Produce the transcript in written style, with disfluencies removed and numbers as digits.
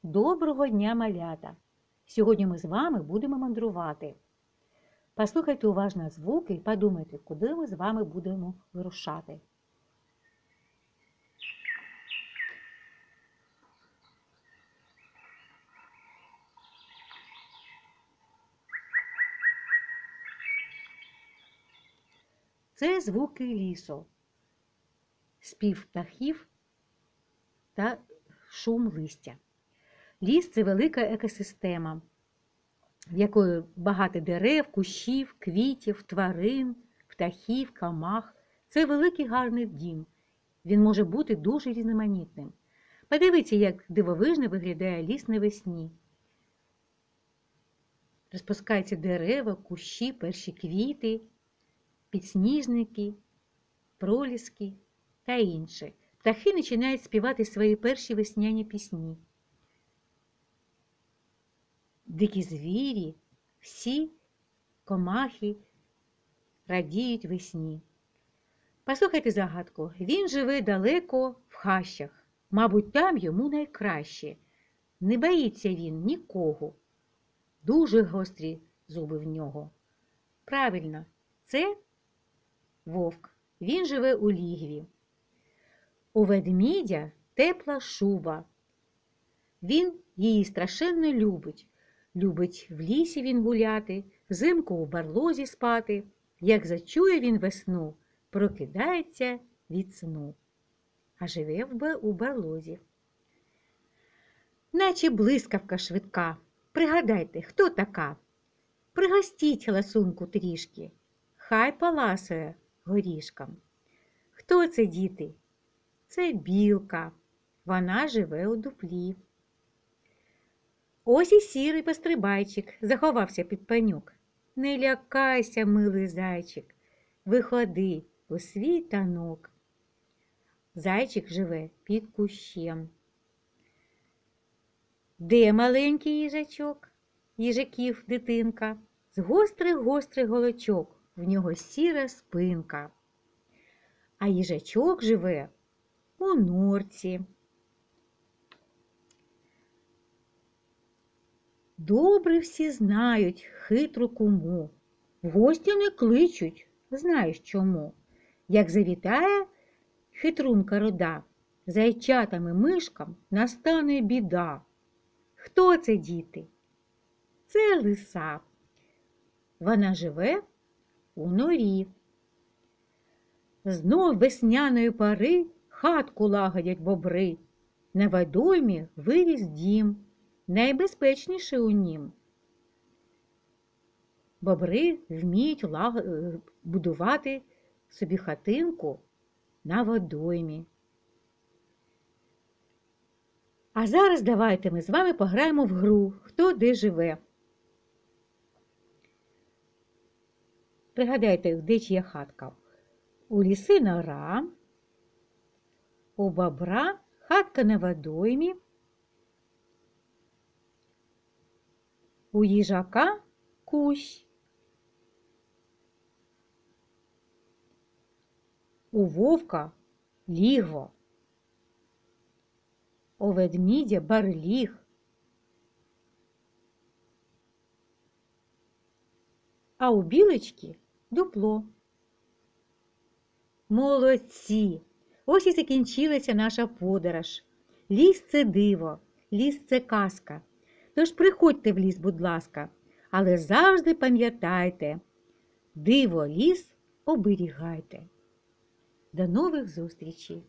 Доброго дня, малята! Сьогодні ми з вами будемо мандрувати. Послухайте уважно звуки і подумайте, куди ми з вами будемо вирушати. Це звуки лісу, спів птахів та шум листя. Ліс – це велика екосистема, в якої багато дерев, кущів, квітів, тварин, птахів, комах. Це великий гарний дім. Він може бути дуже різноманітним. Подивіться, як дивовижно виглядає ліс навесні. Розпускаються дерева, кущі, перші квіти, підсніжники, проліски та інше. Птахи починають співати свої перші весняні пісні. Дикі звірі, всі комахи радіють весні. Послухайте загадку. Він живе далеко в хащах. Мабуть, там йому найкраще. Не боїться він нікого. Дуже гострі зуби в нього. Правильно, це вовк. Він живе у лігві. У ведмідя тепла шуба. Він її страшенно любить. Любить в лісі він гуляти, взимку у барлозі спати. Як зачує він весну, прокидається від сну. А живе у барлозі. Наче блискавка швидка. Пригадайте, хто така? Пригостіть ласунку трішки. Хай поласує горішком. Хто це, діти? Це білка. Вона живе у дуплі. Ось і сірий пострибайчик заховався під пеньок. Не лякайся, милий зайчик, виходи у свій танок. Зайчик живе під кущем. Де маленький їжачок? Їжаків дитинка. З гострих голочок, в нього сіра спинка. А їжачок живе у норці. Добре всі знають хитру куму. В гості не кличуть, знаєш чому. Як завітає хитрунка рода, зайчатам і мишкам настане біда. Хто це, діти? Це лиса. Вона живе у норі. Знов весняної пори хатку лагодять бобри. На водоймі виріс дім. Найбезпечніше у нім. Бобри вміють будувати собі хатинку на водоймі. А зараз давайте ми з вами пограємо в гру «Хто де живе». Пригадайте, де чия хатка. У ліси нора, у бобра хатка на водоймі, у їжака кущ, у вовка лігво, у ведмідя барліг, а у білочки дупло. Молодці! Ось і закінчилася наша подорож. Ліс – це диво, ліс – це казка. Тож приходьте в ліс, будь ласка, але завжди пам'ятайте, диво ліс оберігайте. До нових зустрічей!